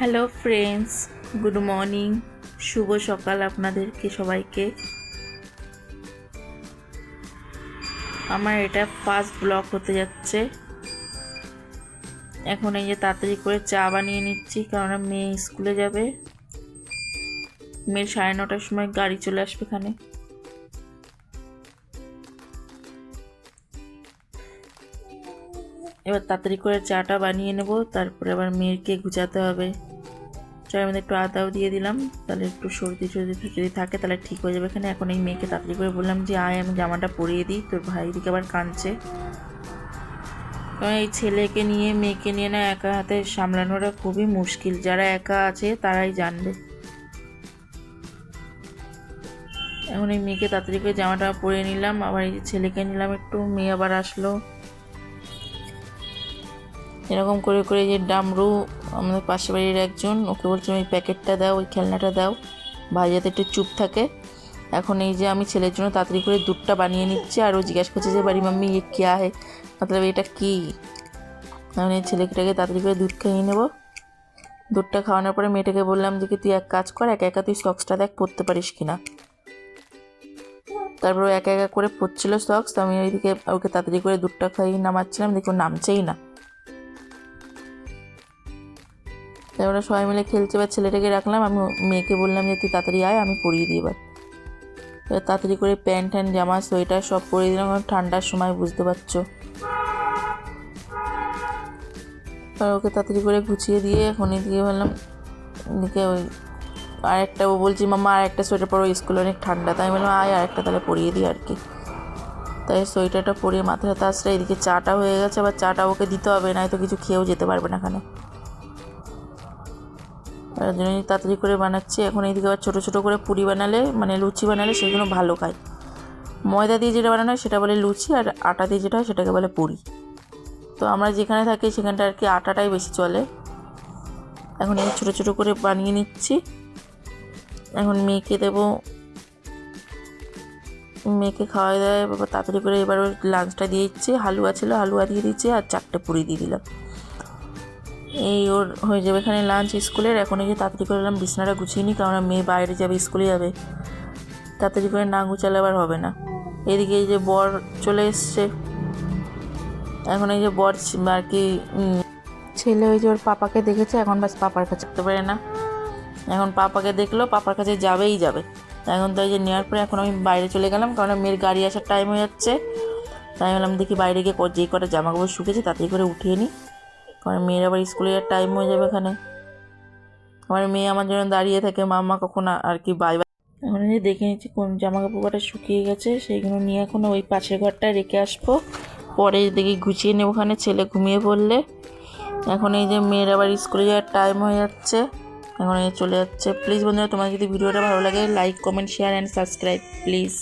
Hello friends, good morning, শুভ সকাল আপনাদেরকে সবাইকে। আমার এটা ফার্স্ট ব্লগ হতে যাচ্ছে। এখন এই যে তাড়াতাড়ি করে চা বানিয়ে নিচ্ছি, কারণ মেয়ে স্কুলে যাবে। মেয়ের 9:30টার সময় গাড়ি চলে আসবে এখানে। এবার তাড়াতাড়ি করে চাটা বানিয়ে নেব, তারপরে আবার মেয়েকে গুছাতে হবে। চায়ের মধ্যে একটু আদাও দিয়ে দিলাম, তাহলে একটু সর্দি যদি থাকে তাহলে ঠিক হয়ে যাবে এখানে। এখন এই মেয়েকে তাড়াতাড়ি করে বললাম যে আয় আমি জামাটা পরিয়ে দিই, তোর ভাই দিকে আবার কাঁদছে। কারণ এই ছেলেকে নিয়ে মেয়েকে নিয়ে না একা হাতে সামলানোটা খুবই মুশকিল, যারা একা আছে তারাই জানবে। এখন এই মেয়েকে তাড়াতাড়ি করে জামাটা পরিয়ে নিলাম, আবার এই ছেলেকে নিলাম একটু, মেয়ে আবার আসলো। এরকম করে করে যে ডামরু আমাদের পাশের বাড়ির একজন, ওকে বলছিলাম ওই প্যাকেটটা দাও, ওই খেলনাটা দাও, ভাই যাতে একটু চুপ থাকে। এখন এই যে আমি ছেলের জন্য তাড়াতাড়ি করে দুধটা বানিয়ে নিচ্ছি, আর ও জিজ্ঞাসা করছে যে বাড়ি মাম্মি ये क्या है, মতলব এটা কি। আমি এই ছেলেটাকে তাড়াতাড়ি করে দুধ খাইয়ে নেবো। দুধটা খাওয়ানোর পরে মেয়েটাকে বললাম যে কি তুই এক কাজ কর, একা একা তুই সক্সটা দেখ পরতে পারিস কিনা। তারপর ও একা একা করে পরছিল সক্স, আমি ওইদিকে ওকে তাড়াতাড়ি করে দুধটা খাইয়ে নামাচ্ছিলাম, দেখো নামছেই না। তারপরে সবাই মিলে খেলছে, এবার ছেলেটাকে রাখলাম, আমি মেয়েকে বললাম যে তুই তাড়াতাড়ি আয়, আমি পরিয়ে দিই। এবার তাড়াতাড়ি করে প্যান্ট ট্যান্ট জামা সোয়েটার সব পরিয়ে দিলাম, কারণ ঠান্ডার সময় বুঝতে পারছো। আর ওকে তাড়াতাড়ি করে গুছিয়ে দিয়ে এখন এদিকে বললাম, এদিকে ওই আরেকটা ও বলছি মামা আর একটা সোয়েটার পরো, স্কুলে অনেক ঠান্ডা, তাই বললাম আয় আরেকটা তাহলে পরিয়ে দিই আর কি। তাই সোয়েটারটা পরিয়ে মাথায় হাতে আসলে এদিকে চাটা হয়ে গেছে, আবার চাটা ওকে দিতে হবে, না তো কিছু খেয়েও যেতে পারবে না এখানে। তার জন্য তাড়াতাড়ি করে বানাচ্ছি। এখন এইদিকে আবার ছোটো ছোটো করে পুরি বানালে, মানে লুচি বানালে সেগুলো ভালো খায়। ময়দা দিয়ে যেটা বানানো হয় সেটা বলে লুচি, আর আটা দিয়ে যেটা হয় সেটাকে বলে পুরি। তো আমরা যেখানে থাকি সেখানটা আর কি আটাটাই বেশি চলে। এখন এই ছোটো ছোটো করে বানিয়ে নিচ্ছি। এখন মেয়েকে দেবো, মেয়েকে খাওয়াই দেয় বাবা তাড়াতাড়ি করে। এবার ওর লাঞ্চটা দিয়ে দিচ্ছি, হালুয়া ছিল হালুয়া দিয়ে দিচ্ছি, আর 4টে পুরি দিয়ে দিলাম। এই ওর হয়ে যাবে এখানে লাঞ্চ স্কুলের। এখন এই যে তাড়াতাড়ি করে এলাম বিছানাটা গুছিয়ে নিই, কারণ মেয়ে বাইরে যাবে, স্কুলে যাবে, তাড়াতাড়ি করে না গুছালে আবার হবে না। এদিকে এই যে বর চলে এসছে। এখন এই যে বর আর কি ছেলে ওই যে ওর পাপাকে দেখেছে, এখন বাস পাপার কাছে যেতে পারে না। এখন পাপাকে দেখলো, পাপার কাছে যাবেই যাবে। এখন তো এই যে নেওয়ার পরে এখন আমি বাইরে চলে গেলাম, কারণ মেয়ের গাড়ি আসার টাইম হয়ে যাচ্ছে। তাই বললাম দেখি বাইরে গিয়ে যেই কটা জামা কাপড় শুকেছে তাড়াতাড়ি করে উঠিয়ে নিই, কারণ মেয়ের আবার স্কুলে যাওয়ার টাইম হয়ে যাবে এখানে। আমার মেয়ে আমার জন্য দাঁড়িয়ে থাকে, মাম্মা কখন আর কি বাই বাই। এখন এই যে দেখে নিচ্ছি কোন জামা কাপড় কটা শুকিয়ে গেছে, সেইগুলো নিয়ে এখন ওই পাশের ঘরটায় রেখে আসবো, পরে দেখি গুছিয়ে নেবো ওখানে, ছেলে ঘুমিয়ে পড়লে। এখন এই যে মেয়ের আবার স্কুলে যাওয়ার টাইম হয়ে যাচ্ছে, এখন এই চলে যাচ্ছে। প্লিজ বন্ধুরা, তোমার যদি ভিডিওটা ভালো লাগে like comment share and subscribe please.